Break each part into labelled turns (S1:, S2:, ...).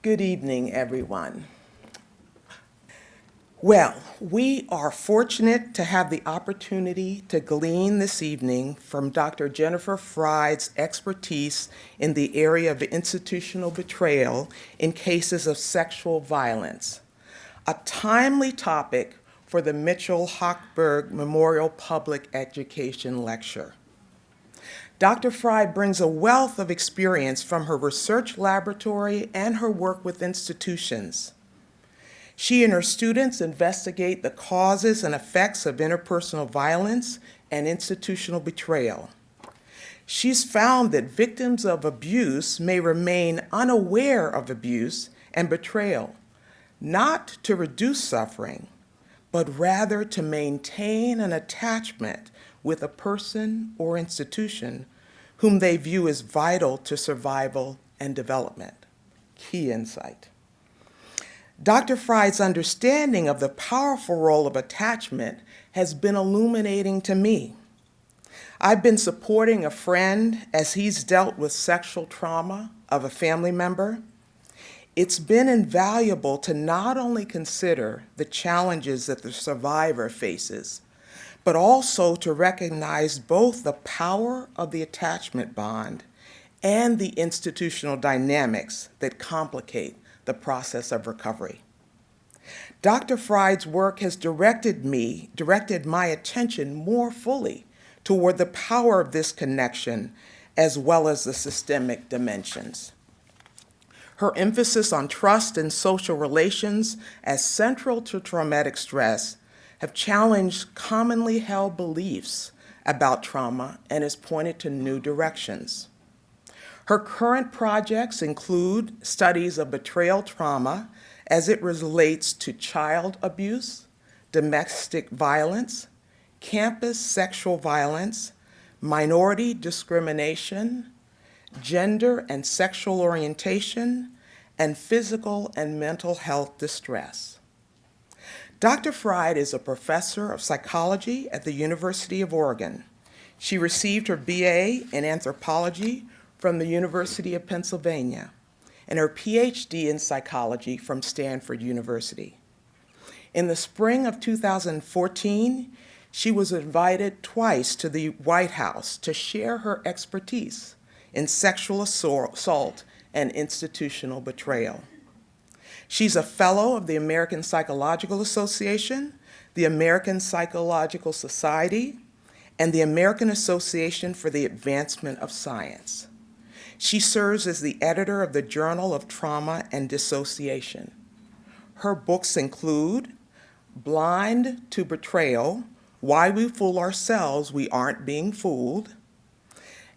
S1: Good evening, everyone. Well, we are fortunate to have the opportunity to glean this evening from Dr. Jennifer Freyd's expertise in the area of institutional betrayal in cases of sexual violence, a timely topic for the Mitchell Hochberg Memorial Public Education Lecture. Dr. Freyd brings a wealth of experience from her research laboratory and her work with institutions. She and her students investigate the causes and effects of interpersonal violence and institutional betrayal. She's found that victims of abuse may remain unaware of abuse and betrayal, not to reduce suffering, but rather to maintain an attachment with a person or institution whom they view as vital to survival and development. Key insight. Dr. Freyd's understanding of the powerful role of attachment has been illuminating to me. I've been supporting a friend as he's dealt with sexual trauma of a family member. It's been invaluable to not only consider the challenges that the survivor faces, but also to recognize both the power of the attachment bond and the institutional dynamics that complicate the process of recovery. Dr. Freyd's work has directed my attention more fully toward the power of this connection as well as the systemic dimensions. Her emphasis on trust and social relations as central to traumatic stress have challenged commonly held beliefs about trauma and has pointed to new directions. Her current projects include studies of betrayal trauma as it relates to child abuse, domestic violence, campus sexual violence, minority discrimination, gender and sexual orientation, and physical and mental health distress. Dr. Freyd is a professor of psychology at the University of Oregon. She received her BA in anthropology from the University of Pennsylvania and her PhD in psychology from Stanford University. In the spring of 2014, she was invited twice to the White House to share her expertise in sexual assault and institutional betrayal. She's a fellow of the American Psychological Association, the American Psychological Society, and the American Association for the Advancement of Science. She serves as the editor of the Journal of Trauma Dissociation. Her books include Blind to Betrayal, Why We Fool Ourselves We Aren't Being Fooled,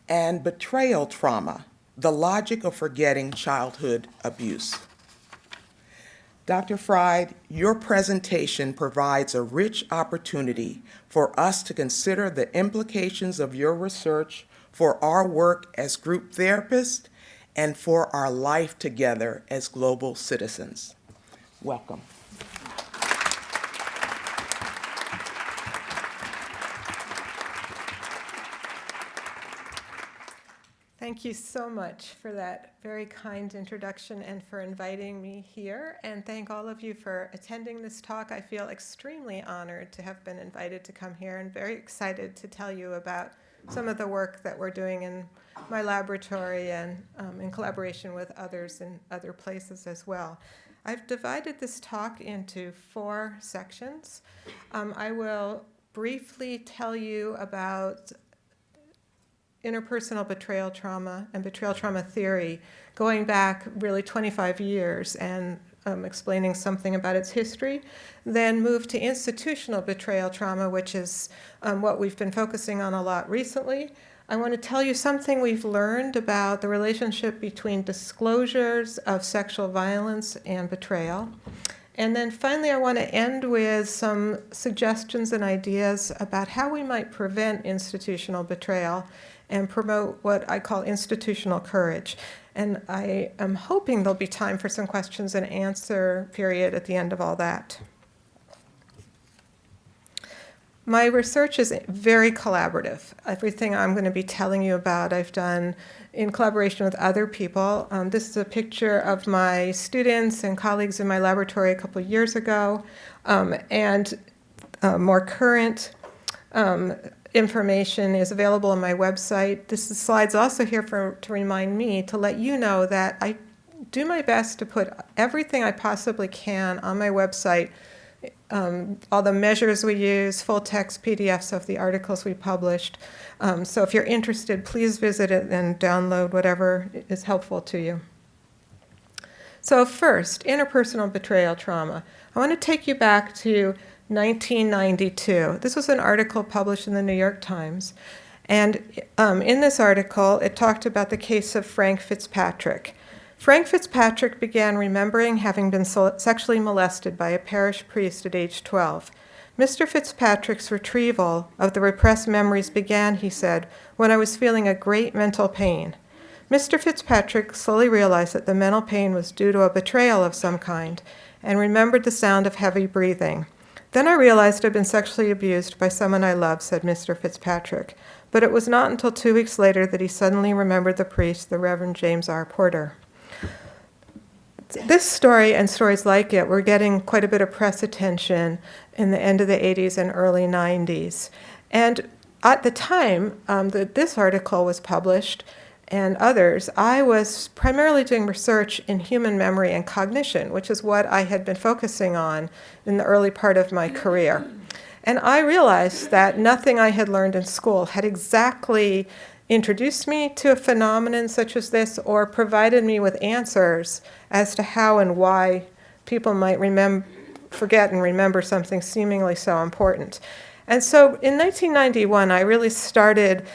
S1: and Betrayal Trauma, The Logic of Forgetting Childhood Abuse. Dr. Freyd, your presentation provides a rich opportunity for us to consider the implications of your research for our work as group therapists and for our life together as global citizens. Welcome.
S2: Thank you so much for that very kind introduction and for inviting me here. And thank all of you for attending this talk. I feel extremely honored to have been invited to come here and very excited to tell you about some of the work that we're doing in my laboratory and in collaboration with others in other places as well. I've divided this talk into 4 sections. I will briefly tell you about interpersonal betrayal trauma and betrayal trauma theory going back really 25 years and explaining something about its history, then move to institutional betrayal trauma, which is what we've been focusing on a lot recently. I want to tell you something we've learned about the relationship between disclosures of sexual violence and betrayal. And then finally, I want to end with some suggestions and ideas about how we might prevent institutional betrayal and promote what I call institutional courage. And I am hoping there'll be time for some questions and answer period at the end of all that. My research is very collaborative. Everything I'm going to be telling you about, I've done in collaboration with other people. This is a picture of my students and colleagues in my laboratory a couple of years ago, and more current information is available on my website. This slide's also here to remind me to let you know that I do my best to put everything I possibly can on my website, all the measures we use, full text PDFs of the articles we published. So if you're interested, please visit it and download whatever is helpful to you. So first, interpersonal betrayal trauma. I want to take you back to 1992. This was an article published in the New York Times. And in this article, it talked about the case of Frank Fitzpatrick. Frank Fitzpatrick began remembering having been sexually molested by a parish priest at age 12. Mr. Fitzpatrick's retrieval of the repressed memories began, he said, when I was feeling a great mental pain. Mr. Fitzpatrick slowly realized that the mental pain was due to a betrayal of some kind and remembered the sound of heavy breathing. Then I realized I'd been sexually abused by someone I loved, said Mr. Fitzpatrick. But it was not until 2 weeks later that he suddenly remembered the priest, the Reverend James R. Porter. This story and stories like it were getting quite a bit of press attention in the end of the 80s and early 90s. And at the time that this article was published and others, I was primarily doing research in human memory and cognition, which is what I had been focusing on in the early part of my career. And I realized that nothing I had learned in school had exactly introduced me to a phenomenon such as this or provided me with answers as to how and why people might forget and remember something seemingly so important. And so in 1991, I really started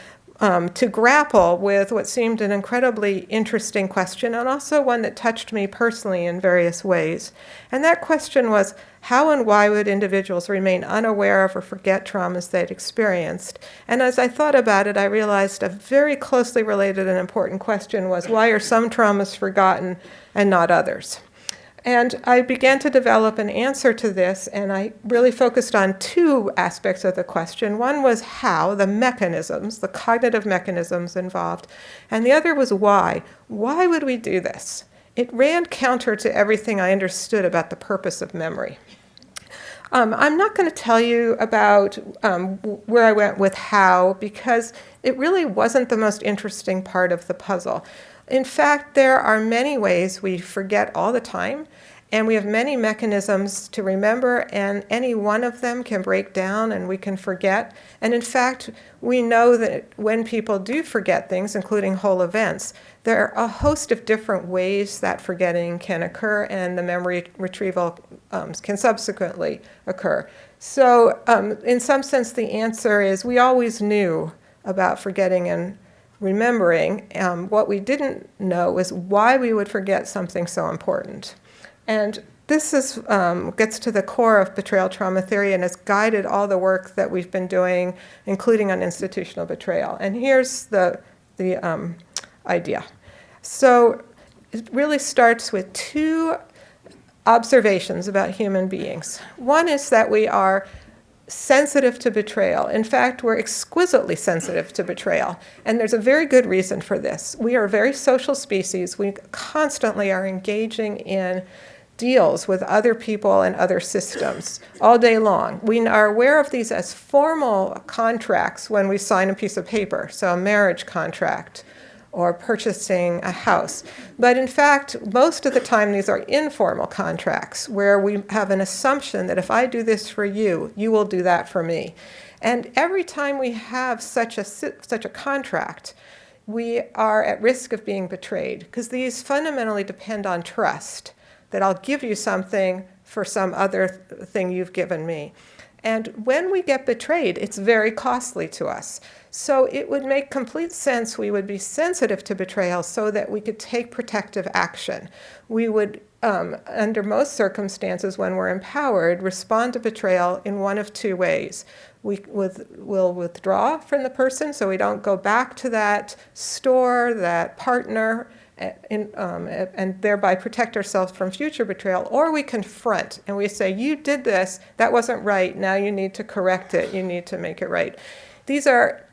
S2: to grapple with what seemed an incredibly interesting question and also one that touched me personally in various ways. And that question was, how and why would individuals remain unaware of or forget traumas they'd experienced? And as I thought about it, I realized a very closely related and important question was, why are some traumas forgotten and not others? And I began to develop an answer to this, and I really focused on two aspects of the question. One was how, the mechanisms, the cognitive mechanisms involved, and the other was why. Why would we do this? It ran counter to everything I understood about the purpose of memory. I'm not going to tell you about where I went with how, because it really wasn't the most interesting part of the puzzle. In fact, there are many ways we forget all the time, and we have many mechanisms to remember, and any one of them can break down and we can forget. And in fact, we know that when people do forget things, including whole events, there are a host of different ways that forgetting can occur, and the memory retrieval can subsequently occur. So in some sense, the answer is we always knew about forgetting and remembering. What we didn't know is why we would forget something so important. And this gets to the core of betrayal trauma theory and has guided all the work that we've been doing, including on institutional betrayal. And here's the idea. So it really starts with two observations about human beings. One is that we are sensitive to betrayal. In fact, we're exquisitely sensitive to betrayal. And there's a very good reason for this. We are a very social species. We constantly are engaging in deals with other people and other systems all day long. We are aware of these as formal contracts when we sign a piece of paper, so a marriage contract or purchasing a house. But in fact, most of the time, these are informal contracts where we have an assumption that if I do this for you, you will do that for me. And every time we have such a contract, we are at risk of being betrayed, because these fundamentally depend on trust, that I'll give you something for some other thing you've given me. And when we get betrayed, it's very costly to us. So it would make complete sense we would be sensitive to betrayal so that we could take protective action. We would, under most circumstances when we're empowered, respond to betrayal in one of two ways. We'll withdraw from the person so we don't go back to that store, that partner, and thereby protect ourselves from future betrayal, or we confront and we say, you did this, that wasn't right, now you need to correct it, you need to make it right. These are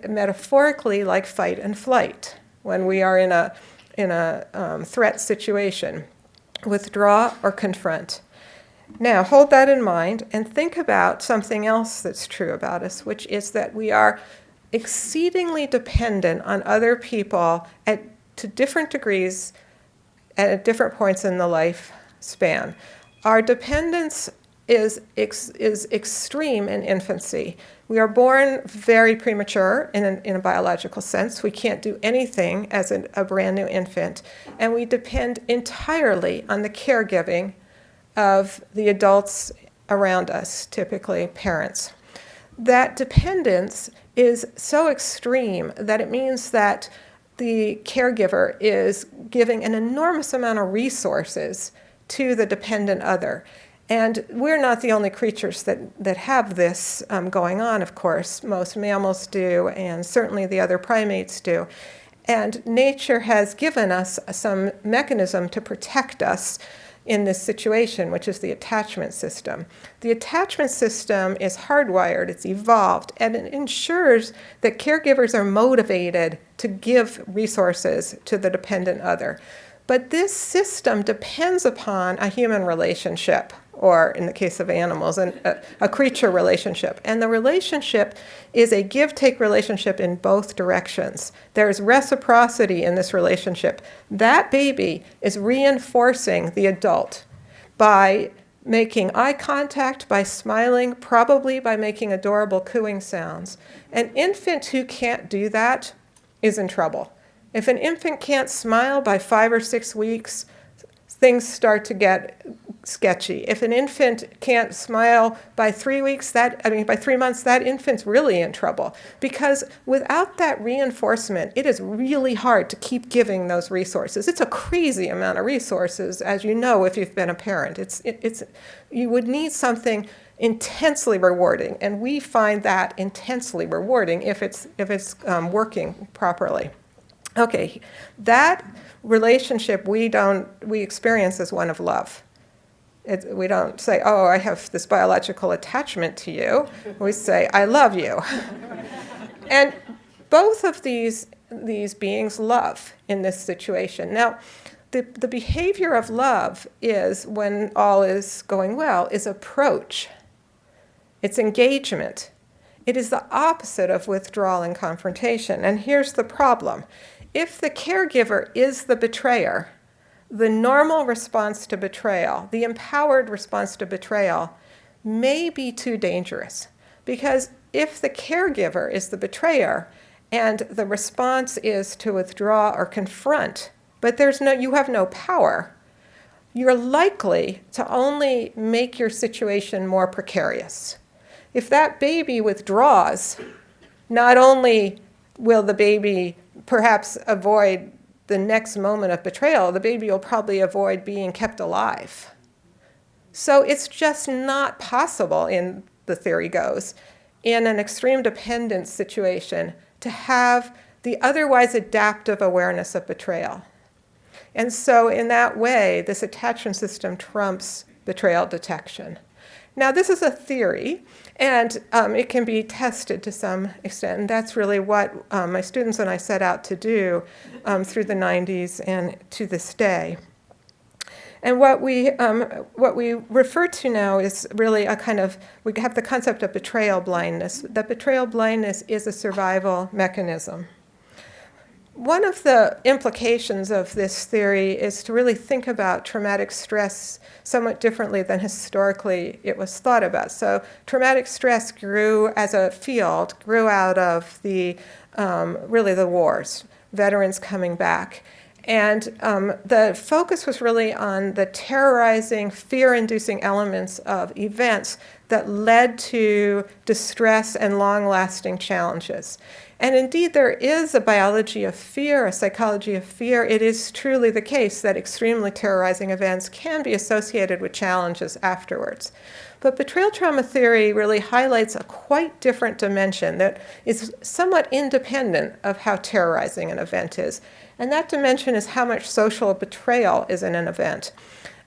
S2: metaphorically like fight and flight when we are in a threat situation. Withdraw or confront. Now, hold that in mind and think about something else that's true about us, which is that we are exceedingly dependent on other people to different degrees at different points in the lifespan. Our dependence is extreme in infancy. We are born very premature in a biological sense. We can't do anything as a brand new infant, and we depend entirely on the caregiving of the adults around us, typically parents. That dependence is so extreme that it means that the caregiver is giving an enormous amount of resources to the dependent other. And we're not the only creatures that have this going on, of course. Most mammals do, and certainly the other primates do. And nature has given us some mechanism to protect us in this situation, which is the attachment system. The attachment system is hardwired, it's evolved, and it ensures that caregivers are motivated to give resources to the dependent other. But this system depends upon a human relationship, or in the case of animals, a creature relationship. And the relationship is a give-take relationship in both directions. There's reciprocity in this relationship. That baby is reinforcing the adult by making eye contact, by smiling, probably by making adorable cooing sounds. An infant who can't do that is in trouble. If an infant can't smile by 5 or 6 weeks, things start to get sketchy. If an infant can't smile by 3 weeks, by 3 months, that infant's really in trouble. Because without that reinforcement, it is really hard to keep giving those resources. It's a crazy amount of resources, as you know if you've been a parent. You would need something intensely rewarding, and we find that intensely rewarding if it's working properly. Okay, that relationship we experience as one of love. We don't say, oh, I have this biological attachment to you. We say, I love you. And both of these beings love in this situation. Now, the behavior of love is, when all is going well, is approach. It's engagement. It is the opposite of withdrawal and confrontation. And here's the problem. If the caregiver is the betrayer, the normal response to betrayal, the empowered response to betrayal, may be too dangerous. Because if the caregiver is the betrayer and the response is to withdraw or confront, but you have no power, you're likely to only make your situation more precarious. If that baby withdraws, not only will the baby perhaps avoid the next moment of betrayal, the baby will probably avoid being kept alive. So it's just not possible, in the theory goes, in an extreme dependence situation to have the otherwise adaptive awareness of betrayal. And so in that way, this attachment system trumps betrayal detection. Now, this is a theory, and it can be tested to some extent, and that's really what my students and I set out to do through the 90s and to this day. And what we refer to now is really we have the concept of betrayal blindness. That betrayal blindness is a survival mechanism. One of the implications of this theory is to really think about traumatic stress somewhat differently than historically it was thought about. So traumatic stress grew as a field, grew out of the wars, veterans coming back. And the focus was really on the terrorizing, fear-inducing elements of events that led to distress and long-lasting challenges. And indeed, there is a biology of fear, a psychology of fear. It is truly the case that extremely terrorizing events can be associated with challenges afterwards. But betrayal trauma theory really highlights a quite different dimension that is somewhat independent of how terrorizing an event is. And that dimension is how much social betrayal is in an event.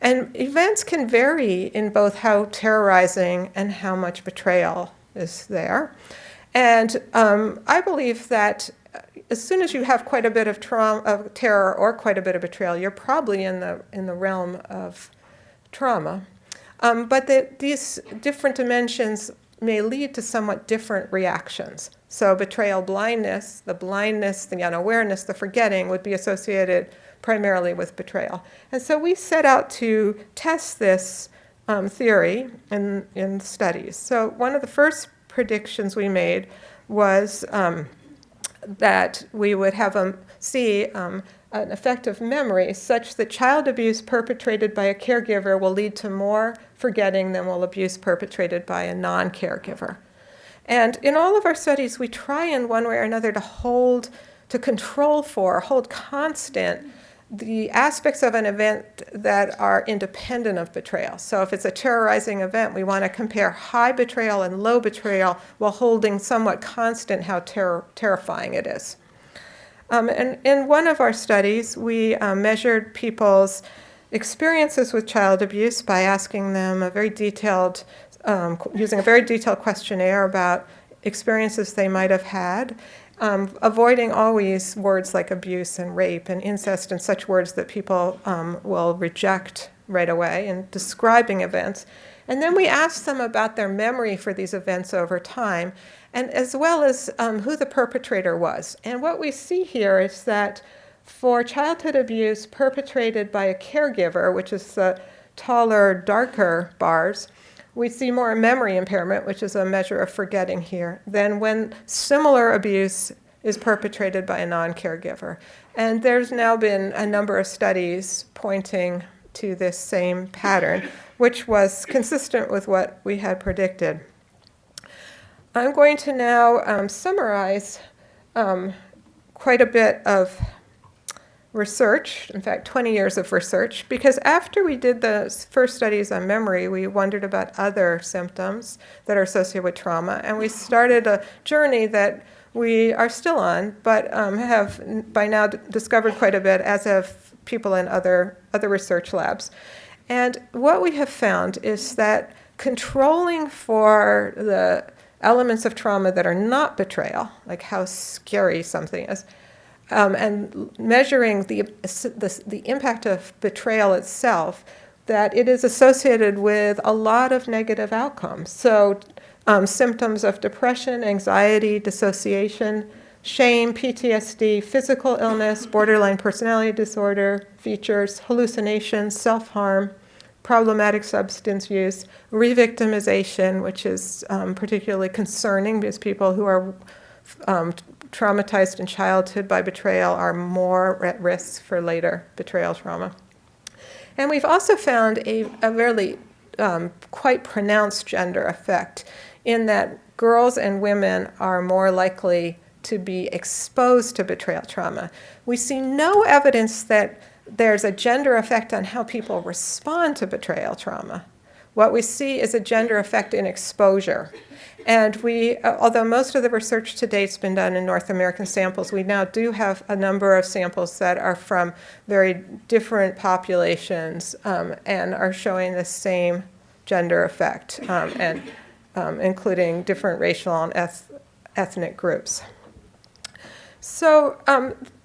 S2: And events can vary in both how terrorizing and how much betrayal is there. And I believe that as soon as you have quite a bit of terror or quite a bit of betrayal, you're probably in the realm of trauma. But these different dimensions may lead to somewhat different reactions. So betrayal blindness, the unawareness, the forgetting would be associated primarily with betrayal. And so we set out to test this theory in studies. So one of the first predictions we made was that we would have see an effect of memory such that child abuse perpetrated by a caregiver will lead to more forgetting than will abuse perpetrated by a non-caregiver. And in all of our studies, we try in one way or another to hold constant the aspects of an event that are independent of betrayal. So if it's a terrorizing event, we want to compare high betrayal and low betrayal while holding somewhat constant how terrifying it is. And in one of our studies, we measured people's experiences with child abuse by asking them using a very detailed questionnaire about experiences they might have had, avoiding always words like abuse and rape and incest and such words that people will reject right away, and describing events. And then we asked them about their memory for these events over time, and as well as who the perpetrator was. And what we see here is that for childhood abuse perpetrated by a caregiver, which is the taller, darker bars, we see more memory impairment, which is a measure of forgetting here, than when similar abuse is perpetrated by a non-caregiver. And there's now been a number of studies pointing to this same pattern, which was consistent with what we had predicted. I'm going to now summarize quite a bit of research, in fact, 20 years of research, because after we did the first studies on memory, we wondered about other symptoms that are associated with trauma, and we started a journey that we are still on, but have by now discovered quite a bit, as have people in other research labs. And what we have found is that controlling for the elements of trauma that are not betrayal, like how scary something is, and measuring the impact of betrayal itself, that it is associated with a lot of negative outcomes. So symptoms of depression, anxiety, dissociation, shame, PTSD, physical illness, borderline personality disorder, features, hallucinations, self-harm, problematic substance use, re-victimization, which is particularly concerning because people who are traumatized in childhood by betrayal are more at risk for later betrayal trauma. And we've also found a really quite pronounced gender effect in that girls and women are more likely to be exposed to betrayal trauma. We see no evidence that there's a gender effect on how people respond to betrayal trauma. What we see is a gender effect in exposure. And we, although most of the research to date has been done in North American samples, we now do have a number of samples that are from very different populations and are showing the same gender effect, and including different racial and ethnic groups. So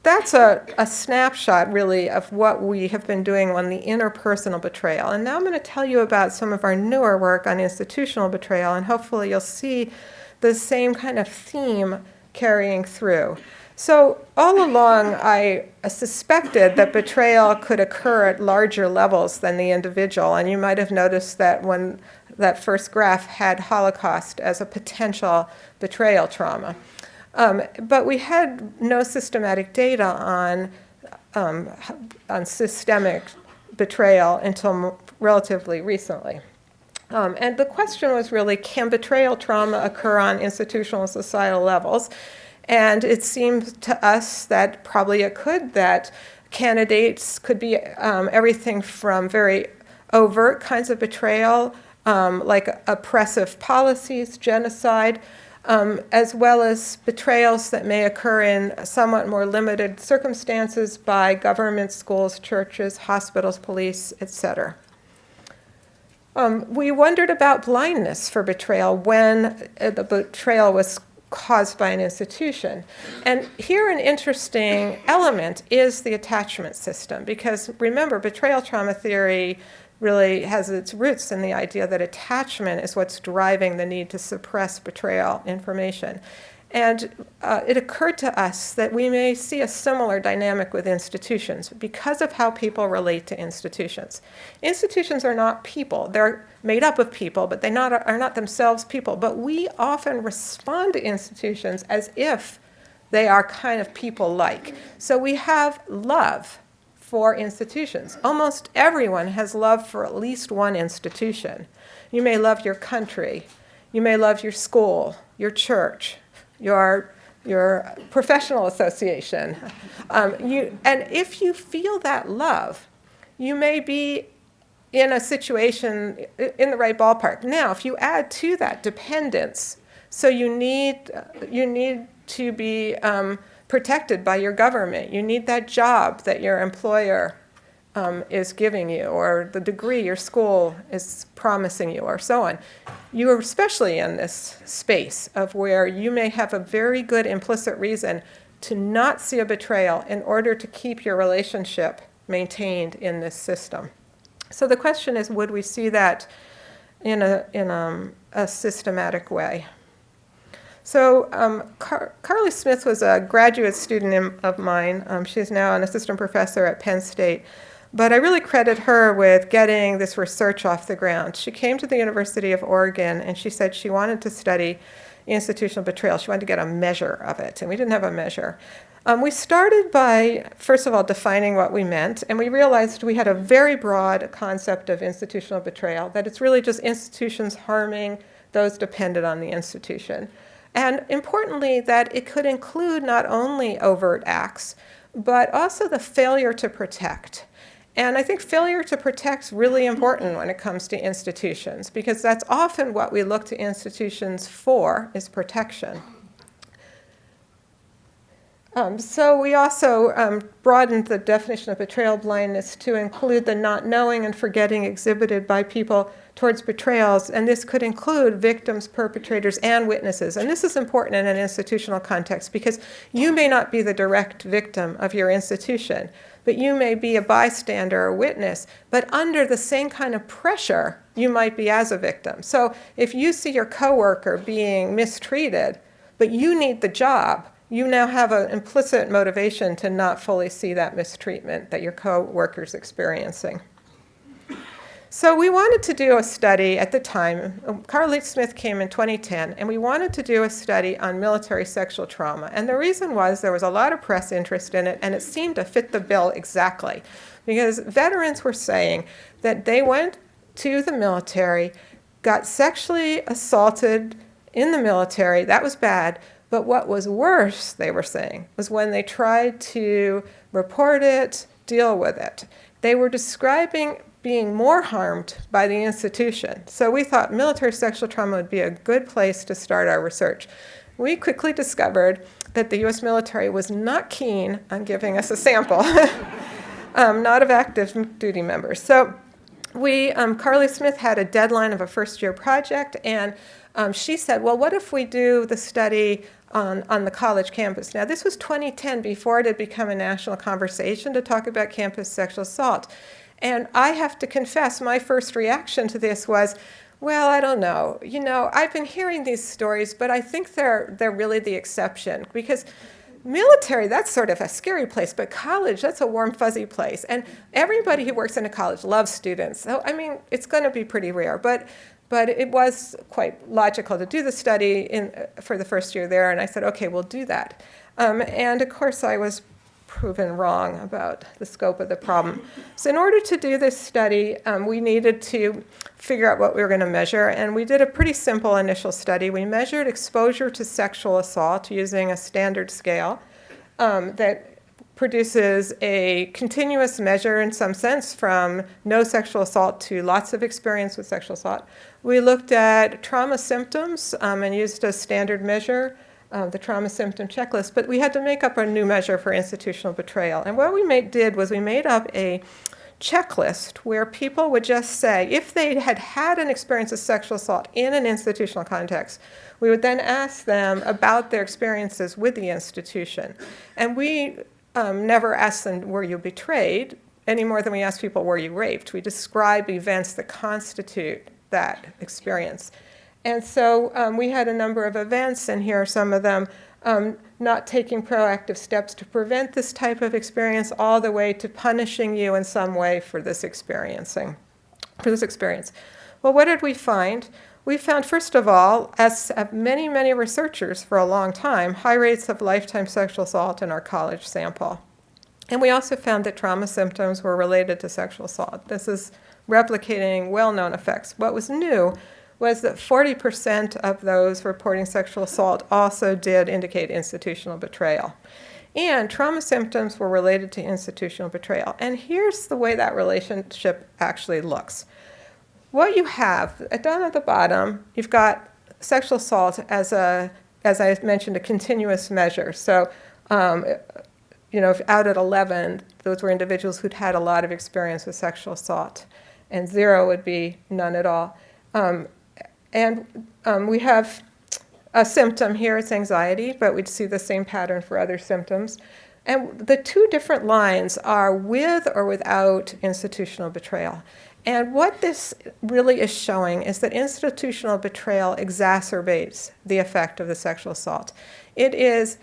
S2: that's a snapshot, really, of what we have been doing on the interpersonal betrayal. And now I'm going to tell you about some of our newer work on institutional betrayal, and hopefully you'll see the same kind of theme carrying through. So all along, I suspected that betrayal could occur at larger levels than the individual, and you might have noticed that when that first graph had Holocaust as a potential betrayal trauma. But we had no systematic data on systemic betrayal until relatively recently. And the question was really, can betrayal trauma occur on institutional and societal levels? And it seemed to us that probably it could, that candidates could be everything from very overt kinds of betrayal, like oppressive policies, genocide, as well as betrayals that may occur in somewhat more limited circumstances by government, schools, churches, hospitals, police, etc. We wondered about blindness for betrayal when the betrayal was caused by an institution. And here an interesting element is the attachment system, because remember, betrayal trauma theory really has its roots in the idea that attachment is what's driving the need to suppress betrayal information. And it occurred to us that we may see a similar dynamic with institutions because of how people relate to institutions. Institutions are not people. They're made up of people, but they are not themselves people. But we often respond to institutions as if they are kind of people-like. So we have love for institutions. Almost everyone has love for at least one institution. You may love your country. You may love your school, your church, your professional association. And if you feel that love, you may be in a situation in the right ballpark. Now, if you add to that dependence, so you need to be protected by your government. You need that job that your employer is giving you, or the degree your school is promising you, or so on. You are especially in this space of where you may have a very good implicit reason to not see a betrayal in order to keep your relationship maintained in this system. So the question is, would we see that in a systematic way? So Carly Smith was a graduate student of mine. She's now an assistant professor at Penn State. But I really credit her with getting this research off the ground. She came to the University of Oregon, and she said she wanted to study institutional betrayal. She wanted to get a measure of it, and we didn't have a measure. We started by, first of all, defining what we meant, and we realized we had a very broad concept of institutional betrayal, that it's really just institutions harming those dependent on the institution. And importantly, that it could include not only overt acts, but also the failure to protect. And I think failure to protect is really important when it comes to institutions, because that's often what we look to institutions for, is protection. So we also broadened the definition of betrayal blindness to include the not knowing and forgetting exhibited by people towards betrayals, and this could include victims, perpetrators, and witnesses. And this is important in an institutional context because you may not be the direct victim of your institution, but you may be a bystander or witness, but under the same kind of pressure you might be as a victim. So if you see your coworker being mistreated, but you need the job, you now have an implicit motivation to not fully see that mistreatment that your coworker's experiencing. So we wanted to do a study at the time. Carly Smith came in 2010, and we wanted to do a study on military sexual trauma. And the reason was there was a lot of press interest in it, and it seemed to fit the bill exactly. Because veterans were saying that they went to the military, got sexually assaulted in the military, that was bad, but what was worse, they were saying, was when they tried to report it, deal with it. They were describing being more harmed by the institution. So we thought military sexual trauma would be a good place to start our research. We quickly discovered that the US military was not keen on giving us a sample, not of active duty members. So Carly Smith had a deadline of a first-year project, and she said, well, what if we do the study on the college campus? Now, this was 2010, before it had become a national conversation to talk about campus sexual assault. And I have to confess, my first reaction to this was, well, I don't know. You know, I've been hearing these stories, but I think they're really the exception. Because military, that's sort of a scary place, but college, that's a warm, fuzzy place. And everybody who works in a college loves students. So, I mean, it's going to be pretty rare. But it was quite logical to do the study for the first year there, and I said, okay, we'll do that. And of course, I was proven wrong about the scope of the problem. So in order to do this study, we needed to figure out what we were going to measure, and we did a pretty simple initial study. We measured exposure to sexual assault using a standard scale that produces a continuous measure in some sense from no sexual assault to lots of experience with sexual assault. We looked at trauma symptoms and used a standard measure, the trauma symptom checklist, but we had to make up a new measure for institutional betrayal. And what we did was we made up a checklist where people would just say, if they had had an experience of sexual assault in an institutional context, we would then ask them about their experiences with the institution. And we never asked them, were you betrayed, any more than we asked people, were you raped? We describe events that constitute that experience. And so we had a number of events, and here are some of them. Not taking proactive steps to prevent this type of experience, all the way to punishing you in some way for this experience. Well, what did we find? We found, first of all, as many, many researchers for a long time, high rates of lifetime sexual assault in our college sample. And we also found that trauma symptoms were related to sexual assault. This is replicating well-known effects. What was new was that 40% of those reporting sexual assault also did indicate institutional betrayal. And trauma symptoms were related to institutional betrayal. And here's the way that relationship actually looks. What you have, down at the bottom, you've got sexual assault as I mentioned, a continuous measure. So, if out at 11, those were individuals who'd had a lot of experience with sexual assault. And 0 would be none at all. We have a symptom here, it's anxiety, but we'd see the same pattern for other symptoms. And the two different lines are with or without institutional betrayal. And what this really is showing is that institutional betrayal exacerbates the effect of the sexual assault. It is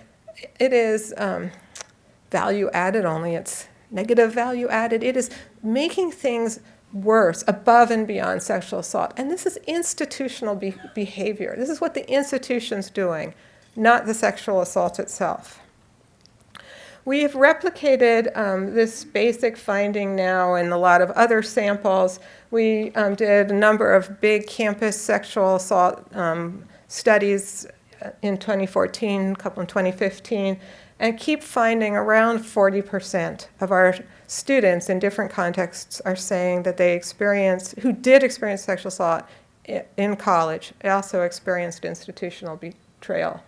S2: value added, only it's negative value added. It is making things worse, above and beyond sexual assault. And this is institutional behavior. This is what the institution's doing, not the sexual assault itself. We have replicated this basic finding now in a lot of other samples. We did a number of big campus sexual assault studies in 2014, a couple in 2015, and keep finding around 40% of our students in different contexts are saying that who did experience sexual assault in college, also experienced institutional betrayal.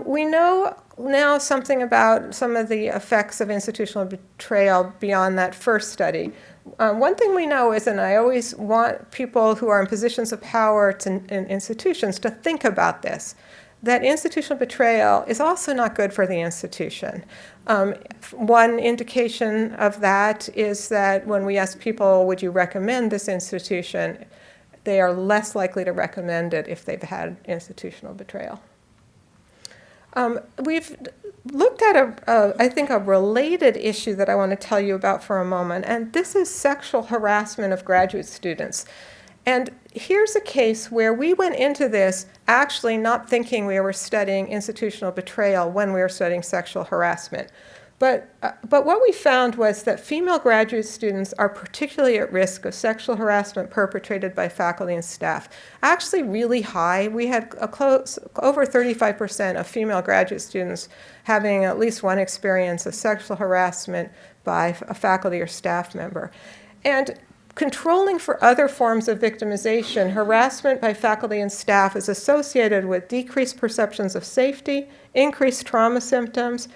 S2: We know now something about some of the effects of institutional betrayal beyond that first study. One thing we know is, and I always want people who are in positions of power in institutions to think about this, that institutional betrayal is also not good for the institution. One indication of that is that when we ask people, would you recommend this institution, they are less likely to recommend it if they've had institutional betrayal. We've looked at, I think, a related issue that I want to tell you about for a moment, and this is sexual harassment of graduate students. And here's a case where we went into this actually not thinking we were studying institutional betrayal when we were studying sexual harassment. But what we found was that female graduate students are particularly at risk of sexual harassment perpetrated by faculty and staff. Actually really high. We had over 35% of female graduate students having at least one experience of sexual harassment by a faculty or staff member. And controlling for other forms of victimization, harassment by faculty and staff is associated with decreased perceptions of safety, increased trauma symptoms,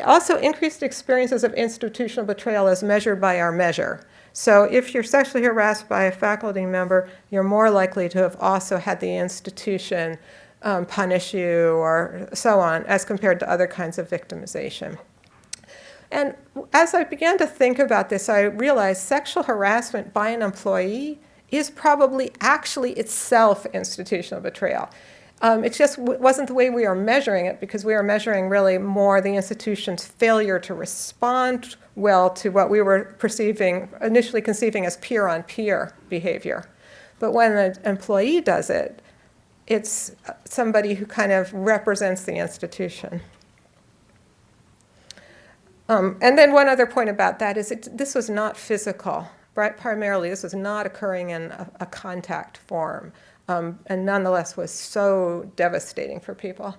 S2: also increased experiences of institutional betrayal as measured by our measure. So if you're sexually harassed by a faculty member, you're more likely to have also had the institution punish you or so on, as compared to other kinds of victimization. And as I began to think about this, I realized sexual harassment by an employee is probably actually itself institutional betrayal. It just wasn't the way we are measuring it, because we are measuring really more the institution's failure to respond well to what we were initially conceiving as peer-on-peer behavior. But when an employee does it, it's somebody who kind of represents the institution. And then one other point about that is this was not physical, right? Primarily, this was not occurring in a contact form, and nonetheless was so devastating for people.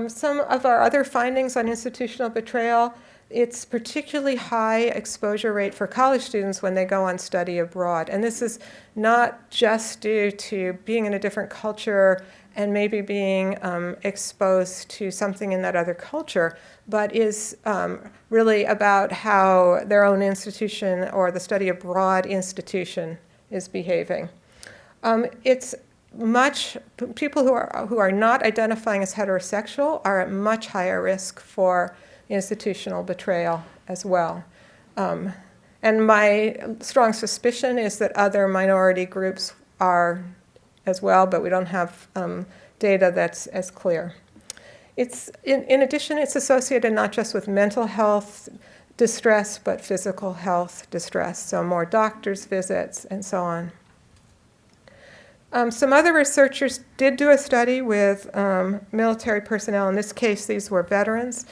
S2: Some of our other findings on institutional betrayal, it's particularly high exposure rate for college students when they go on study abroad. And this is not just due to being in a different culture and maybe being exposed to something in that other culture, but is really about how their own institution or the study abroad institution is behaving. It's people who are not identifying as heterosexual are at much higher risk for institutional betrayal as well. And my strong suspicion is that other minority groups are as well, but we don't have data that's as clear. In addition, it's associated not just with mental health distress, but physical health distress, so more doctor's visits and so on. Some other researchers did do a study with military personnel. In this case, these were veterans.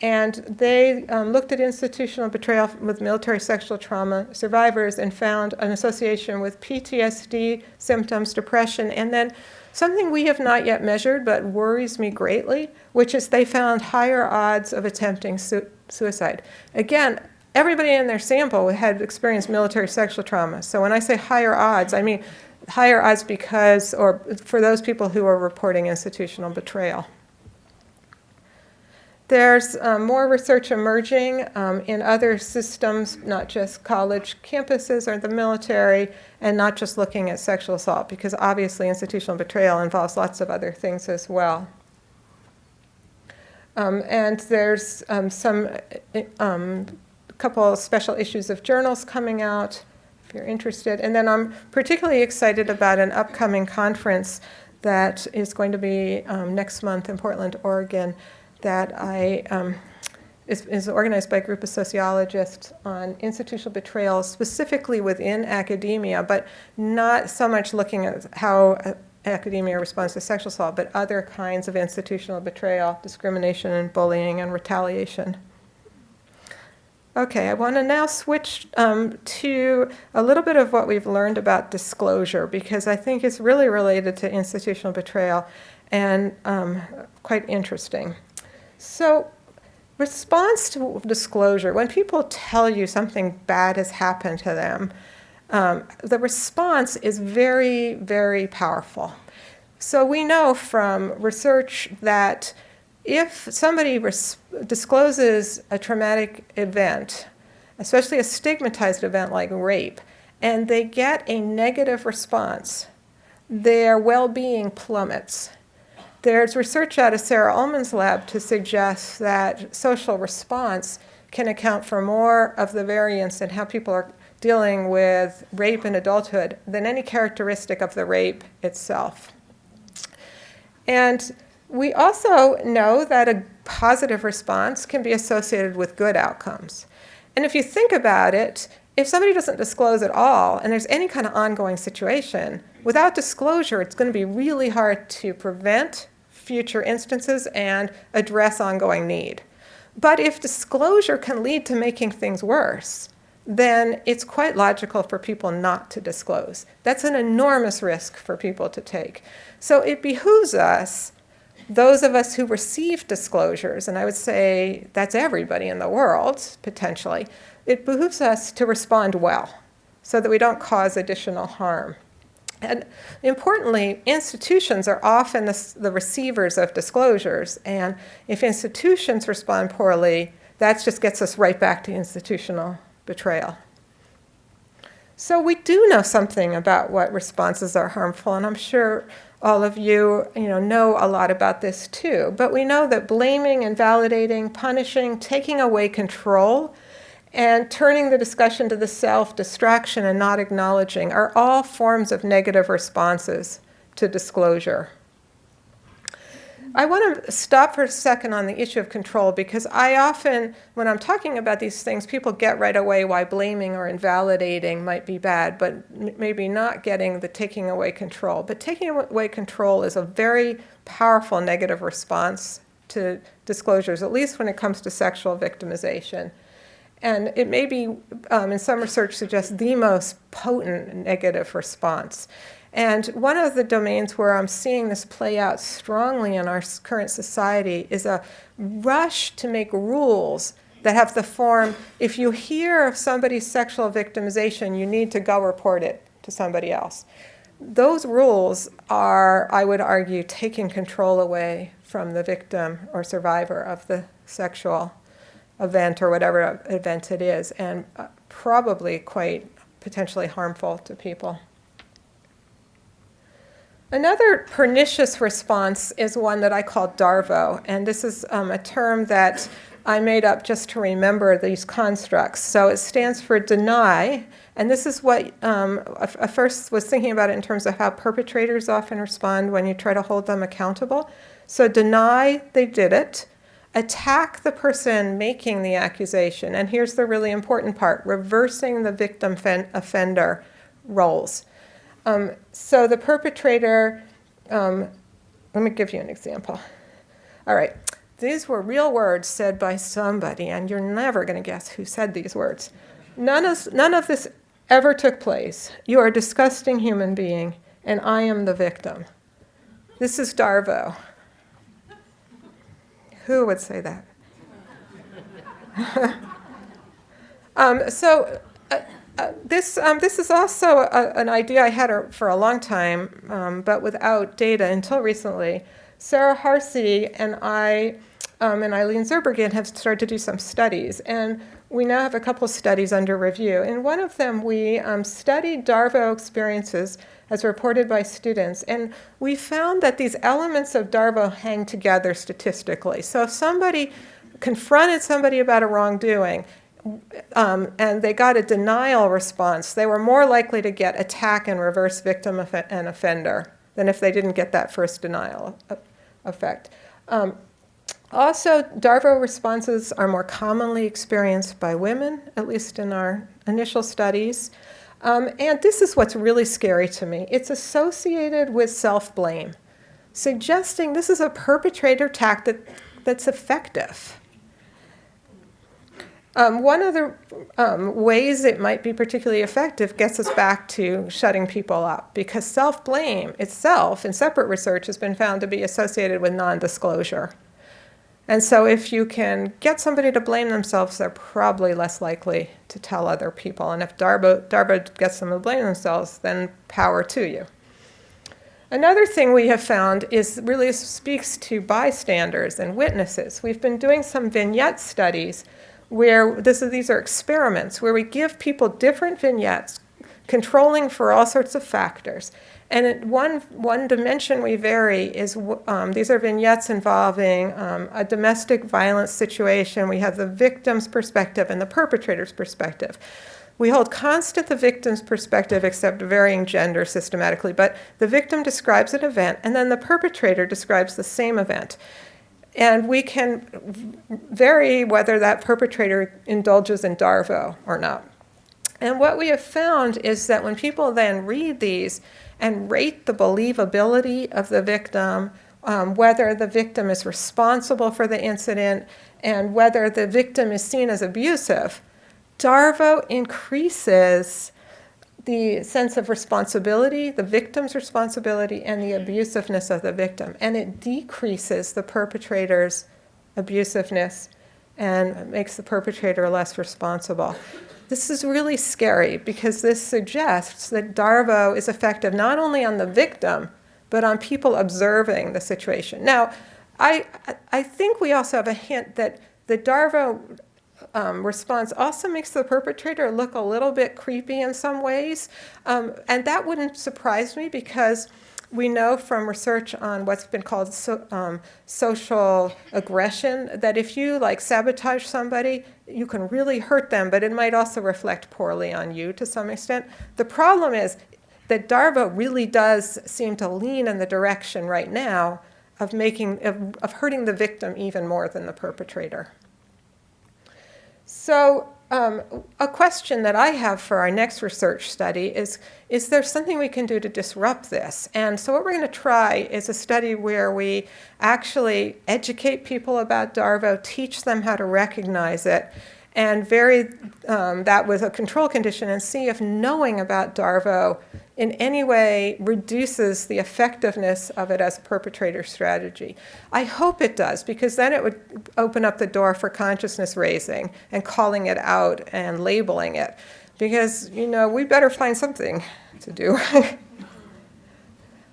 S2: And they looked at institutional betrayal with military sexual trauma survivors and found an association with PTSD symptoms, depression, and then something we have not yet measured but worries me greatly, which is they found higher odds of attempting suicide. Again, everybody in their sample had experienced military sexual trauma. So when I say higher odds, I mean higher odds because, or for those people who are reporting institutional betrayal. There's more research emerging in other systems, not just college campuses or the military, and not just looking at sexual assault, because obviously institutional betrayal involves lots of other things as well. And there's some couple of special issues of journals coming out, if you're interested. And then I'm particularly excited about an upcoming conference that is going to be next month in Portland, Oregon, that is organized by a group of sociologists on institutional betrayal, specifically within academia, but not so much looking at how academia responds to sexual assault, but other kinds of institutional betrayal, discrimination and bullying and retaliation. Okay, I want to now switch to a little bit of what we've learned about disclosure, because I think it's really related to institutional betrayal and quite interesting. So, response to disclosure, when people tell you something bad has happened to them, the response is very, very powerful. So we know from research that if somebody discloses a traumatic event, especially a stigmatized event like rape, and they get a negative response, their well-being plummets. There's research out of Sarah Ullman's lab to suggest that social response can account for more of the variance in how people are dealing with rape in adulthood than any characteristic of the rape itself. And we also know that a positive response can be associated with good outcomes. And if you think about it, if somebody doesn't disclose at all and there's any kind of ongoing situation, without disclosure, it's going to be really hard to prevent future instances and address ongoing need. But if disclosure can lead to making things worse, then it's quite logical for people not to disclose. That's an enormous risk for people to take. So it behooves us, those of us who receive disclosures, and I would say that's everybody in the world, potentially, it behooves us to respond well so that we don't cause additional harm. And importantly, institutions are often the receivers of disclosures, and if institutions respond poorly, that just gets us right back to institutional betrayal. So we do know something about what responses are harmful, and I'm sure all of you, know a lot about this too. But we know that blaming, invalidating, punishing, taking away control, and turning the discussion to the self, distraction, and not acknowledging are all forms of negative responses to disclosure. I want to stop for a second on the issue of control, because I often, when I'm talking about these things, people get right away why blaming or invalidating might be bad, but maybe not getting the taking away control. But taking away control is a very powerful negative response to disclosures, at least when it comes to sexual victimization. And it may be, in some research, suggests the most potent negative response. And one of the domains where I'm seeing this play out strongly in our current society is a rush to make rules that have the form, if you hear of somebody's sexual victimization, you need to go report it to somebody else. Those rules are, I would argue, taking control away from the victim or survivor of the sexual event or whatever event it is, and probably quite potentially harmful to people. Another pernicious response is one that I call DARVO, and this is a term that I made up just to remember these constructs. So it stands for deny, and this is what I first was thinking about it in terms of how perpetrators often respond when you try to hold them accountable. So deny they did it, attack the person making the accusation, and here's the really important part, reversing the victim-offender roles. So the perpetrator, let me give you an example. All right, these were real words said by somebody, and you're never going to guess who said these words. None of this ever took place. You are a disgusting human being, and I am the victim. This is DARVO. Who would say that? This is also an idea I had for a long time, but without data until recently. Sarah Harsey and I and Eileen Zurbriggen have started to do some studies, and we now have a couple of studies under review. In one of them, we studied DARVO experiences as reported by students, and we found that these elements of DARVO hang together statistically. So if somebody confronted somebody about a wrongdoing, and they got a denial response, they were more likely to get attack and reverse victim and offender than if they didn't get that first denial effect. Also, DARVO responses are more commonly experienced by women, at least in our initial studies. And this is what's really scary to me. It's associated with self-blame, suggesting this is a perpetrator tactic that's effective. One of the ways it might be particularly effective gets us back to shutting people up, because self-blame itself in separate research has been found to be associated with non-disclosure. And so if you can get somebody to blame themselves, they're probably less likely to tell other people. And if DARVO gets them to blame themselves, then power to you. Another thing we have found is really speaks to bystanders and witnesses. We've been doing some vignette studies where these are experiments where we give people different vignettes, controlling for all sorts of factors. And one dimension we vary is these are vignettes involving a domestic violence situation. We have the victim's perspective and the perpetrator's perspective. We hold constant the victim's perspective, except varying gender systematically, but the victim describes an event, and then the perpetrator describes the same event. And we can vary whether that perpetrator indulges in DARVO or not. And what we have found is that when people then read these and rate the believability of the victim, whether the victim is responsible for the incident, and whether the victim is seen as abusive, DARVO increases the sense of responsibility, the victim's responsibility, and the abusiveness of the victim. And it decreases the perpetrator's abusiveness and makes the perpetrator less responsible. This is really scary because this suggests that DARVO is effective not only on the victim, but on people observing the situation. Now, I think we also have a hint that the DARVO response also makes the perpetrator look a little bit creepy in some ways. And that wouldn't surprise me because we know from research on what's been called social aggression that if you sabotage somebody, you can really hurt them, but it might also reflect poorly on you to some extent. The problem is that DARVO really does seem to lean in the direction right now of hurting the victim even more than the perpetrator. So a question that I have for our next research study is there something we can do to disrupt this? And so what we're going to try is a study where we actually educate people about DARVO, teach them how to recognize it, and vary that with a control condition and see if knowing about DARVO in any way reduces the effectiveness of it as a perpetrator strategy. I hope it does, because then it would open up the door for consciousness raising and calling it out and labeling it. Because, you know, we better find something to do.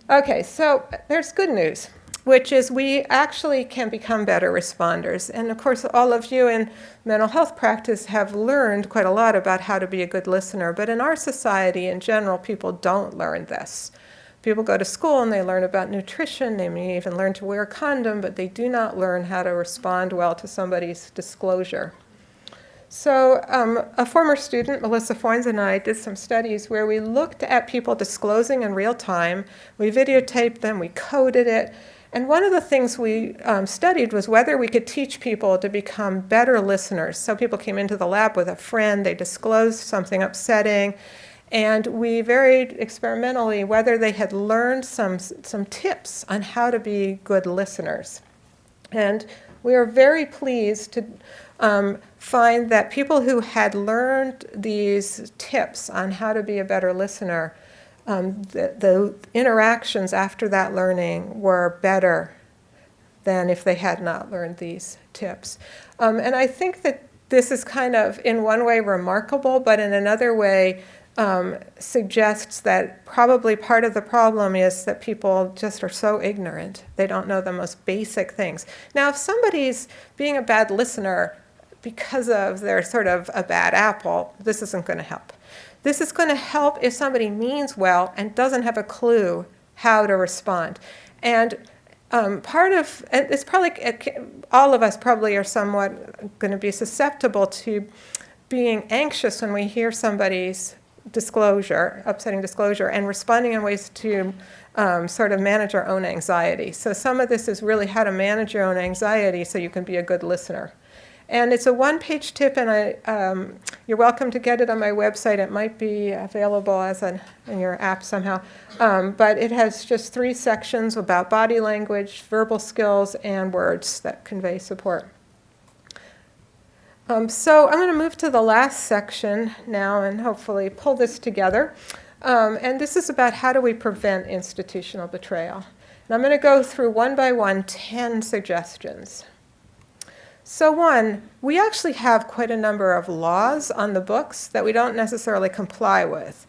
S2: Okay, so there's good news, which is we actually can become better responders. And of course, all of you in mental health practice have learned quite a lot about how to be a good listener. But in our society in general, people don't learn this. People go to school and they learn about nutrition. They may even learn to wear a condom, but they do not learn how to respond well to somebody's disclosure. So a former student, Melissa Foynes, and I did some studies where we looked at people disclosing in real time. We videotaped them, we coded it. And one of the things we studied was whether we could teach people to become better listeners. So people came into the lab with a friend, they disclosed something upsetting, and we varied experimentally whether they had learned some tips on how to be good listeners. And we are very pleased to find that people who had learned these tips on how to be a better listener, the interactions after that learning were better than if they had not learned these tips. And I think that this is kind of, in one way, remarkable, but in another way, suggests that probably part of the problem is that people just are so ignorant. They don't know the most basic things. Now, if somebody's being a bad listener because of they're sort of a bad apple, this isn't going to help. This is going to help if somebody means well and doesn't have a clue how to respond. And part of it's probably all of us probably are somewhat going to be susceptible to being anxious when we hear somebody's disclosure, upsetting disclosure, and responding in ways to sort of manage our own anxiety. So some of this is really how to manage your own anxiety so you can be a good listener. And it's a one-page tip, and you're welcome to get it on my website. It might be available as in your app somehow. But it has just 3 sections about body language, verbal skills, and words that convey support. So I'm going to move to the last section now and hopefully pull this together. And this is about how do we prevent institutional betrayal. And I'm going to go through one by one 10 suggestions. So 1, we actually have quite a number of laws on the books that we don't necessarily comply with.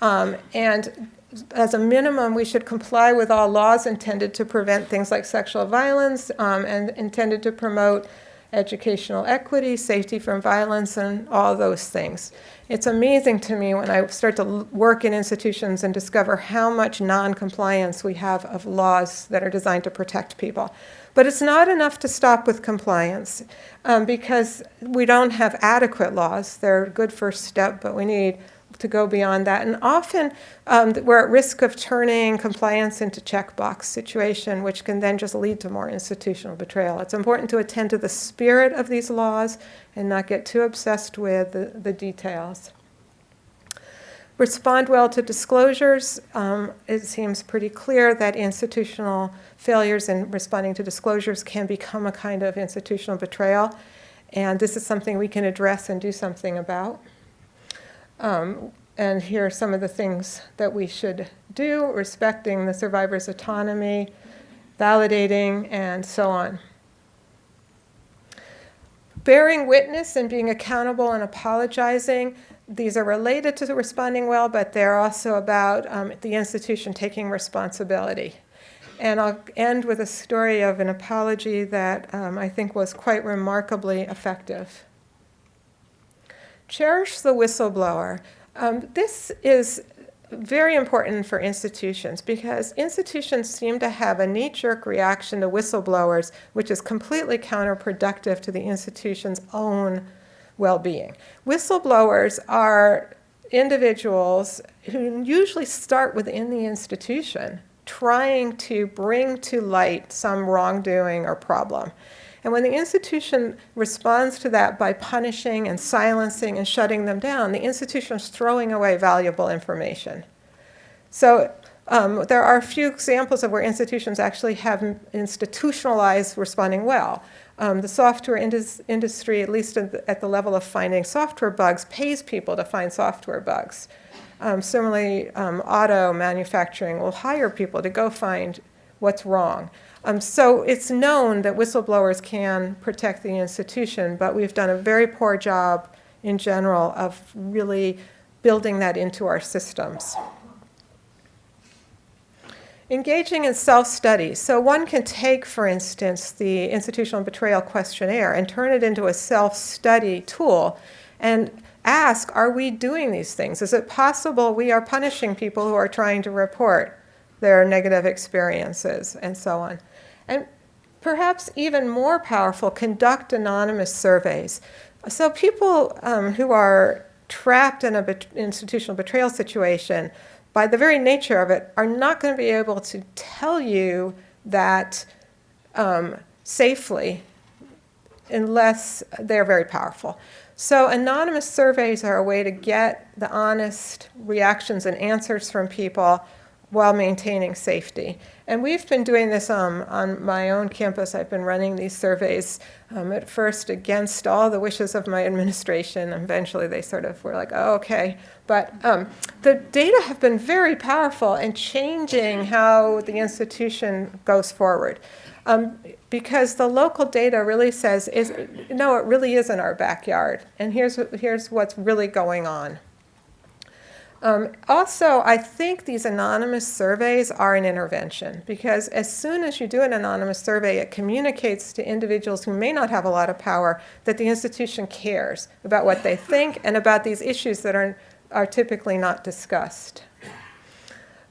S2: And as a minimum, we should comply with all laws intended to prevent things like sexual violence and intended to promote educational equity, safety from violence, and all those things. It's amazing to me when I start to work in institutions and discover how much non-compliance we have of laws that are designed to protect people. But it's not enough to stop with compliance because we don't have adequate laws. They're a good first step, but we need to go beyond that. And often we're at risk of turning compliance into checkbox situation, which can then just lead to more institutional betrayal. It's important to attend to the spirit of these laws and not get too obsessed with the details. Respond well to disclosures. It seems pretty clear that institutional failures in responding to disclosures can become a kind of institutional betrayal, and this is something we can address and do something about. And here are some of the things that we should do: respecting the survivor's autonomy, validating, and so on. Bearing witness and being accountable and apologizing. These are related to responding well, but they're also about the institution taking responsibility. And I'll end with a story of an apology that I think was quite remarkably effective. Cherish the whistleblower. This is very important for institutions because institutions seem to have a knee-jerk reaction to whistleblowers, which is completely counterproductive to the institution's own well-being. Whistleblowers are individuals who usually start within the institution trying to bring to light some wrongdoing or problem. And when the institution responds to that by punishing and silencing and shutting them down, the institution is throwing away valuable information. So there are a few examples of where institutions actually have institutionalized responding well. The software industry, at least at the level of finding software bugs, pays people to find software bugs. Similarly, auto manufacturing will hire people to go find what's wrong. So it's known that whistleblowers can protect the institution, but we've done a very poor job in general of really building that into our systems. Engaging in self-study. So one can take, for instance, the institutional betrayal questionnaire and turn it into a self-study tool and ask, are we doing these things? Is it possible we are punishing people who are trying to report their negative experiences and so on? And perhaps even more powerful, conduct anonymous surveys. So people who are trapped in an institutional betrayal situation, by the very nature of it, are not going to be able to tell you that safely unless they're very powerful. So anonymous surveys are a way to get the honest reactions and answers from people while maintaining safety. And we've been doing this on my own campus. I've been running these surveys at first against all the wishes of my administration. Eventually they sort of were like, oh, okay. But the data have been very powerful in changing how the institution goes forward. Because the local data really says, no, it really is in our backyard. And here's what's really going on. Also, I think these anonymous surveys are an intervention, because as soon as you do an anonymous survey, it communicates to individuals who may not have a lot of power that the institution cares about what they think and about these issues that are typically not discussed.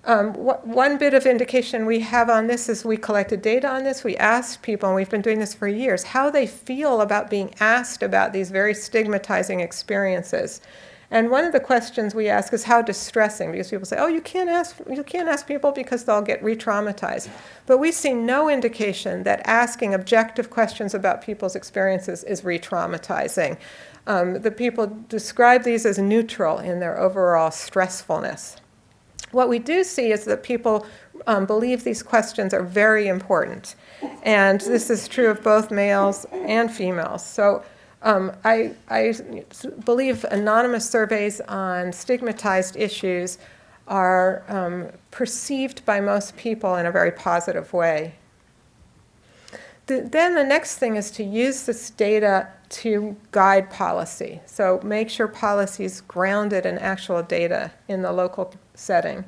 S2: One bit of indication we have on this is we collected data on this. We asked people, and we've been doing this for years, how they feel about being asked about these very stigmatizing experiences. And one of the questions we ask is how distressing, because people say, oh, you can't ask people because they'll get re-traumatized. But we see no indication that asking objective questions about people's experiences is re-traumatizing. The people describe these as neutral in their overall stressfulness. What we do see is that people believe these questions are very important. And this is true of both males and females. So I believe anonymous surveys on stigmatized issues are perceived by most people in a very positive way. Then the next thing is to use this data to guide policy. So make sure policy is grounded in actual data in the local setting.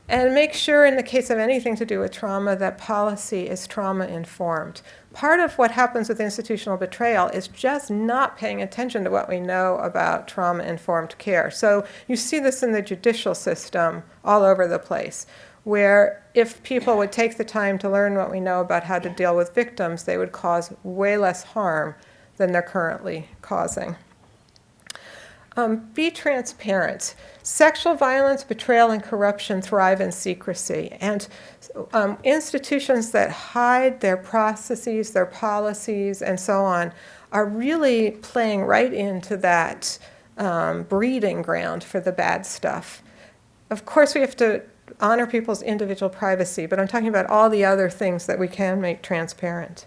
S2: And make sure, in the case of anything to do with trauma, that policy is trauma-informed. Part of what happens with institutional betrayal is just not paying attention to what we know about trauma-informed care. So you see this in the judicial system all over the place, where if people would take the time to learn what we know about how to deal with victims, they would cause way less harm than they're currently causing. Be transparent. Sexual violence, betrayal, and corruption thrive in secrecy. And institutions that hide their processes, their policies, and so on are really playing right into that breeding ground for the bad stuff. Of course, we have to honor people's individual privacy, but I'm talking about all the other things that we can make transparent.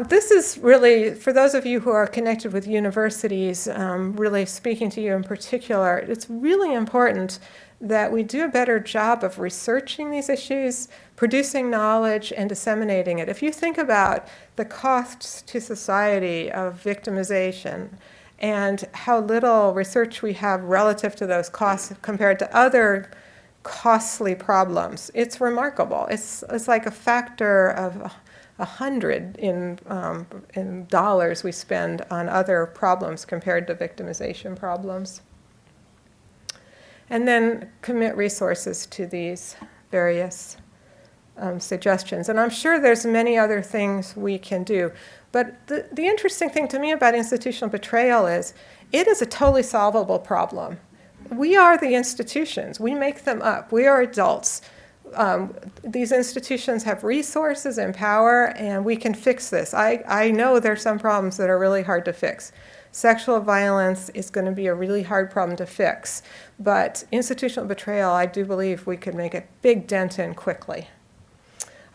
S2: This is really, for those of you who are connected with universities, really speaking to you in particular, it's really important that we do a better job of researching these issues, producing knowledge, and disseminating it. If you think about the costs to society of victimization and how little research we have relative to those costs compared to other costly problems, it's remarkable. It's like a factor of 100 in dollars we spend on other problems compared to victimization problems. And then commit resources to these various suggestions. And I'm sure there's many other things we can do. But the interesting thing to me about institutional betrayal is it is a totally solvable problem. We are the institutions. We make them up. We are adults. These institutions have resources and power, and we can fix this. I know there's some problems that are really hard to fix. Sexual violence is going to be a really hard problem to fix, but institutional betrayal, I do believe we could make a big dent in quickly.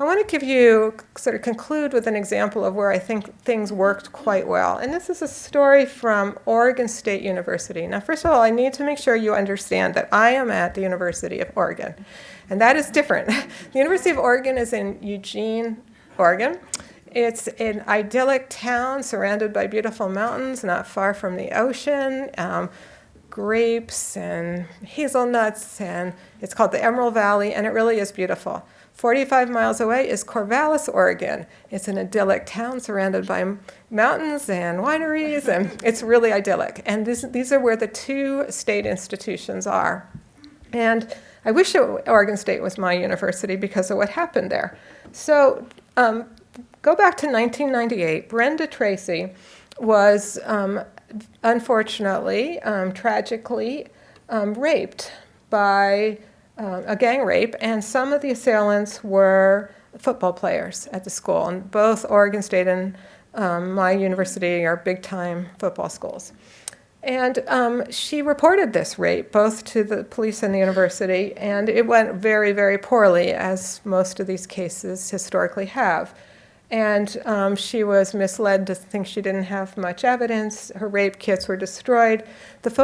S2: I want to conclude with an example of where I think things worked quite well. And this is a story from Oregon State University. Now, first of all, I need to make sure you understand that I am at the University of Oregon. And that is different. The University of Oregon is in Eugene, Oregon. It's an idyllic town surrounded by beautiful mountains, not far from the ocean. Grapes and hazelnuts, and it's called the Emerald Valley, and it really is beautiful. 45 miles away is Corvallis, Oregon. It's an idyllic town surrounded by mountains and wineries, and it's really idyllic. And these are where the two state institutions are. And I wish Oregon State was my university because of what happened there. So go back to 1998. Brenda Tracy was unfortunately, tragically, raped by a gang rape, and some of the assailants were football players at the school. And both Oregon State and my university are big-time football schools. And she reported this rape both to the police and the university, and it went very, very poorly, as most of these cases historically have. And she was misled to think she didn't have much evidence. Her rape kits were destroyed. The two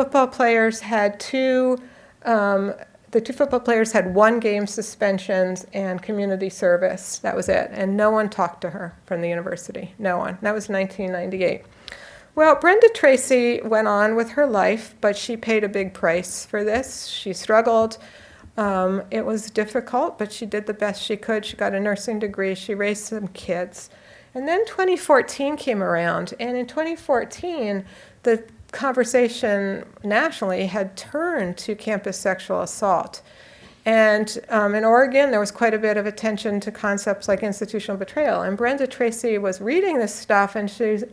S2: football players had 1 game suspensions and community service. That was it. And no one talked to her from the university. No one. That was 1998. Well, Brenda Tracy went on with her life, but she paid a big price for this. She struggled. It was difficult, but she did the best she could. She got a nursing degree. She raised some kids. And then 2014 came around, and in 2014, the conversation nationally had turned to campus sexual assault. And in Oregon, there was quite a bit of attention to concepts like institutional betrayal. And Brenda Tracy was reading this stuff, and she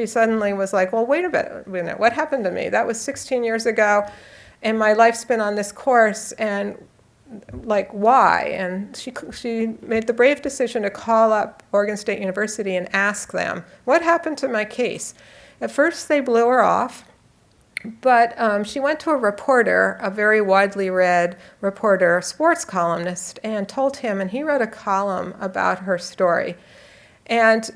S2: suddenly was like, well, wait a minute, what happened to me? That was 16 years ago. And my life's been on this course, and like, why? And she made the brave decision to call up Oregon State University and ask them, what happened to my case? At first, they blew her off, but she went to a reporter, a very widely read reporter, a sports columnist, and told him, and he wrote a column about her story. And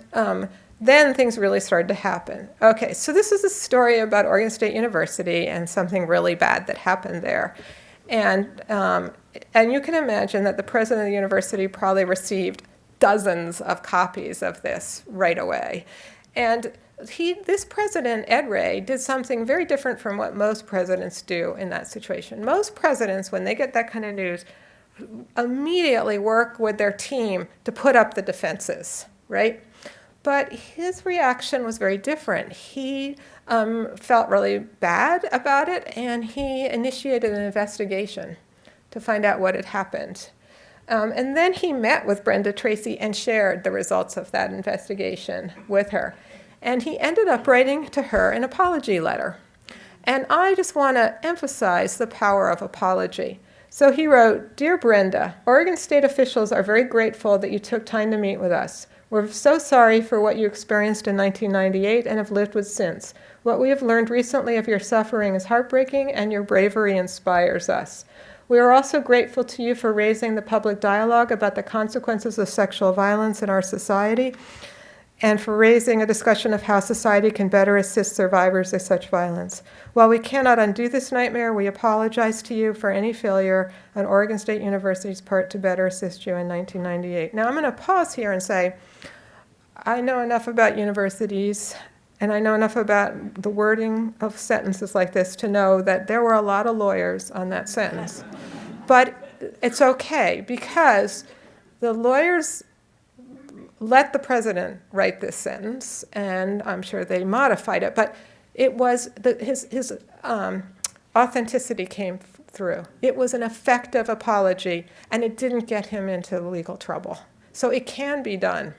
S2: then things really started to happen. Okay, so this is a story about Oregon State University and something really bad that happened there. And you can imagine that the president of the university probably received dozens of copies of this right away. And this president, Ed Ray, did something very different from what most presidents do in that situation. Most presidents, when they get that kind of news, immediately work with their team to put up the defenses, right? But his reaction was very different. He felt really bad about it, and he initiated an investigation to find out what had happened. And then he met with Brenda Tracy and shared the results of that investigation with her. And he ended up writing to her an apology letter. And I just want to emphasize the power of apology. So he wrote, "Dear Brenda, Oregon State officials are very grateful that you took time to meet with us. We're so sorry for what you experienced in 1998 and have lived with since. What we have learned recently of your suffering is heartbreaking, and your bravery inspires us. We are also grateful to you for raising the public dialogue about the consequences of sexual violence in our society, and for raising a discussion of how society can better assist survivors of such violence. While we cannot undo this nightmare, we apologize to you for any failure on Oregon State University's part to better assist you in 1998. Now, I'm going to pause here and say, I know enough about universities, and I know enough about the wording of sentences like this to know that there were a lot of lawyers on that sentence. But it's okay, because the lawyers let the president write this sentence, and I'm sure they modified it, but it was his authenticity came through. It was an effective apology, and it didn't get him into legal trouble. So it can be done.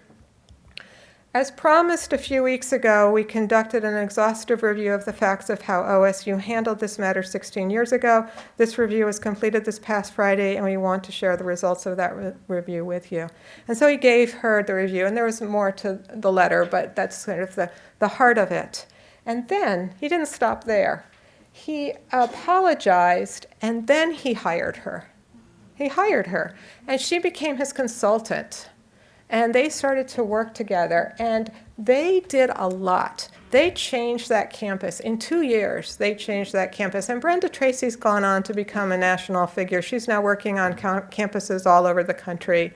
S2: As promised a few weeks ago, we conducted an exhaustive review of the facts of how OSU handled this matter 16 years ago. This review was completed this past Friday, and we want to share the results of that review with you. And so he gave her the review, and there was more to the letter, but that's kind of the heart of it. And then he didn't stop there. He apologized, and then he hired her. He hired her, and she became his consultant And they started to work together, and they did a lot. They changed that campus. In 2 years, they changed that campus. And Brenda Tracy's gone on to become a national figure. She's now working on campuses all over the country,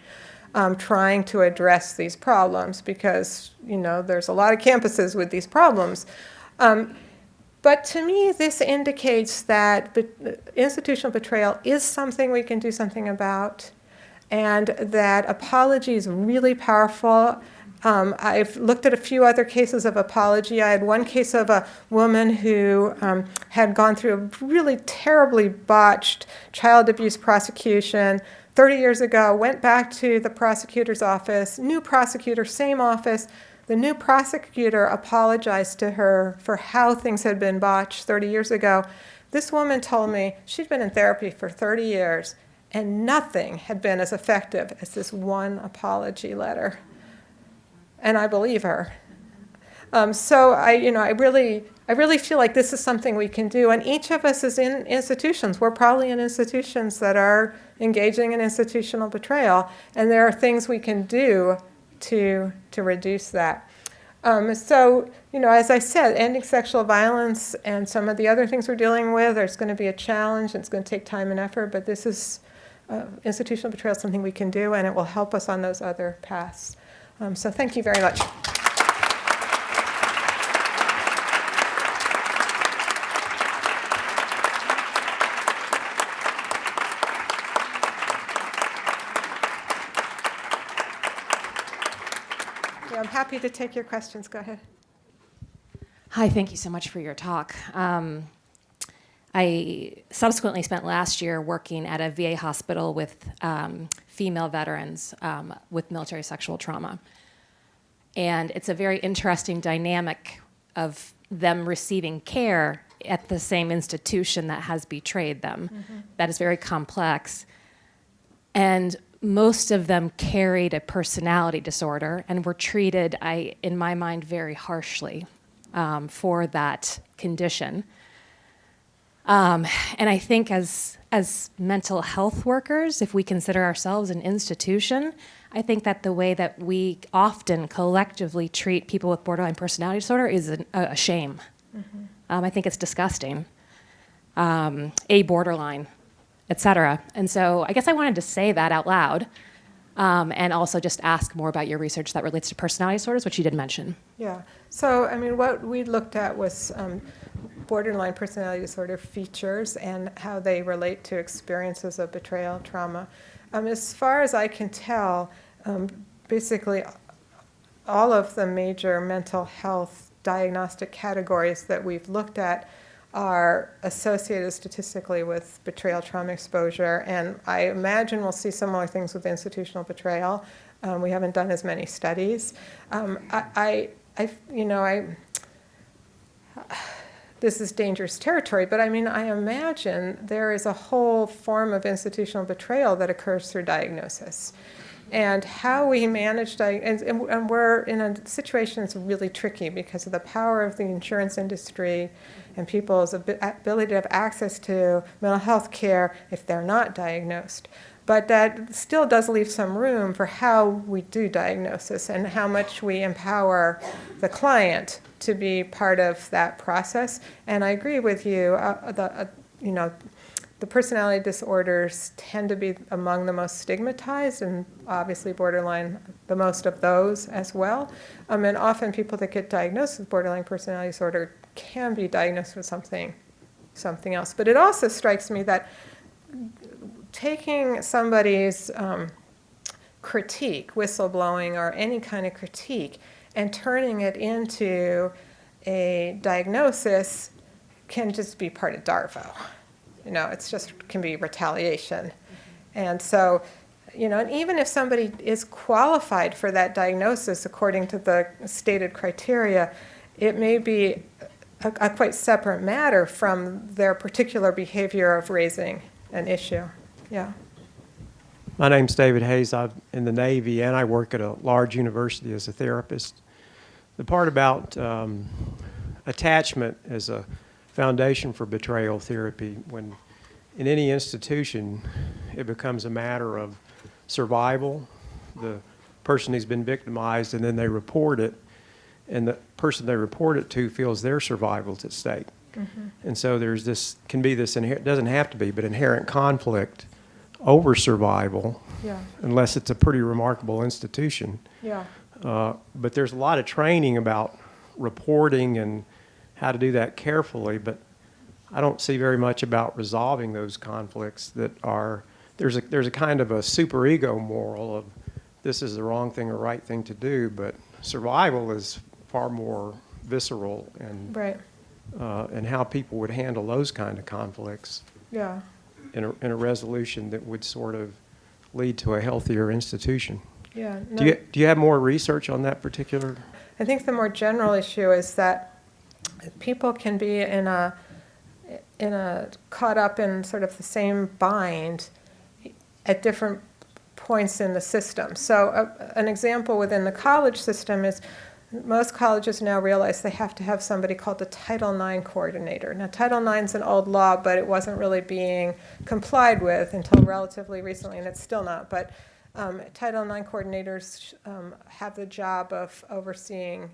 S2: trying to address these problems because, there's a lot of campuses with these problems. But to me, this indicates that institutional betrayal is something we can do something about, and that apology is really powerful. I've looked at a few other cases of apology. I had one case of a woman who had gone through a really terribly botched child abuse prosecution 30 years ago, went back to the prosecutor's office, new prosecutor, same office. The new prosecutor apologized to her for how things had been botched 30 years ago. This woman told me she'd been in therapy for 30 years and nothing had been as effective as this one apology letter. And I believe her. So I really feel like this is something we can do. And each of us is in institutions. We're probably in institutions that are engaging in institutional betrayal. And there are things we can do to reduce that. So, as I said, ending sexual violence and some of the other things we're dealing with, there's going to be a challenge. It's going to take time and effort. But this is institutional betrayal is something we can do, and it will help us on those other paths. So thank you very much. Yeah, I'm happy to take your questions. Go ahead.
S3: Hi, thank you so much for your talk. I subsequently spent last year working at a VA hospital with female veterans with military sexual trauma. And it's a very interesting dynamic of them receiving care at the same institution that has betrayed them. Mm-hmm. That is very complex. And most of them carried a personality disorder and were treated, in my mind, very harshly for that condition. And I think as mental health workers, if we consider ourselves an institution, I think that the way that we often collectively treat people with borderline personality disorder is a shame. Mm-hmm. I think it's disgusting. A borderline, et cetera. And so I guess I wanted to say that out loud and also just ask more about your research that relates to personality disorders, which you did mention.
S2: Yeah. So, what we looked at was borderline personality disorder features and how they relate to experiences of betrayal, trauma. As far as I can tell, basically all of the major mental health diagnostic categories that we've looked at are associated statistically with betrayal trauma exposure, and I imagine we'll see similar things with institutional betrayal. We haven't done as many studies. This is dangerous territory, but I imagine there is a whole form of institutional betrayal that occurs through diagnosis. And how we manage and we're in a situation that's really tricky because of the power of the insurance industry and people's ability to have access to mental health care if they're not diagnosed. But that still does leave some room for how we do diagnosis and how much we empower the client to be part of that process. And I agree with you, the personality disorders tend to be among the most stigmatized, and obviously borderline the most of those as well. And often people that get diagnosed with borderline personality disorder can be diagnosed with something else. But it also strikes me that taking somebody's critique, whistleblowing or any kind of critique, and turning it into a diagnosis can just be part of DARVO. It's just can be retaliation. And so, and even if somebody is qualified for that diagnosis according to the stated criteria, it may be a quite separate matter from their particular behavior of raising an issue. Yeah.
S4: My name's David Hayes. I'm in the Navy, and I work at a large university as a therapist. The part about attachment as a foundation for betrayal therapy, when in any institution it becomes a matter of survival, the person who's been victimized, and then they report it, and the person they report it to feels their survival's at stake. And so there's this, can be this, it doesn't have to be, but inherent conflict over survival,
S2: Yeah.
S4: unless it's a pretty remarkable institution.
S2: Yeah.
S4: But there's a lot of training about reporting and how to do that carefully, but I don't see very much about resolving those conflicts that are, there's a kind of a superego moral of this is the wrong thing or right thing to do, but survival is far more visceral and
S2: Right.
S4: and how people would handle those kind of conflicts
S2: Yeah.
S4: in a resolution that would sort of lead to a healthier institution.
S2: Yeah.
S4: Do you have more research on that particular?
S2: I think the more general issue is that people can be in a caught up in sort of the same bind at different points in the system. So an example within the college system is most colleges now realize they have to have somebody called the Title IX coordinator. Now, Title IX is an old law, but it wasn't really being complied with until relatively recently, and it's still not. But Title IX coordinators have the job of overseeing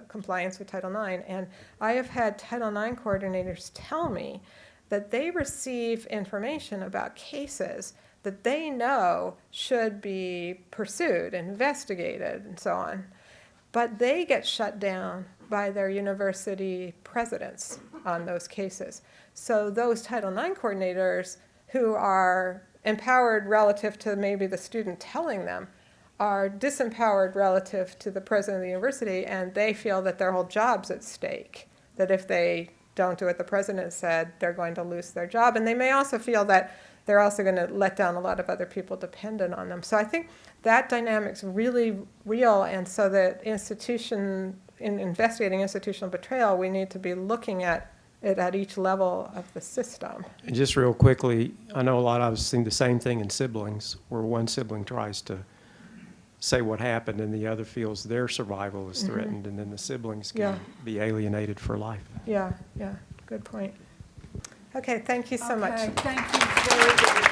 S2: compliance with Title IX. And I have had Title IX coordinators tell me that they receive information about cases that they know should be pursued, investigated, and so on. But they get shut down by their university presidents on those cases. So those Title IX coordinators who are empowered relative to maybe the student telling them are disempowered relative to the president of the university, and they feel that their whole job's at stake, that if they don't do what the president said, they're going to lose their job. And they may also feel that they're also going to let down a lot of other people dependent on them. So I think that dynamic's really real, and so that in investigating institutional betrayal, we need to be looking at it at each level of the system.
S4: And just real quickly, I know a lot of us see the same thing in siblings, where one sibling tries to say what happened and the other feels their survival is threatened, and then the siblings can be alienated for life.
S2: Yeah, good point. Okay, thank you so much.
S5: Thank you very much.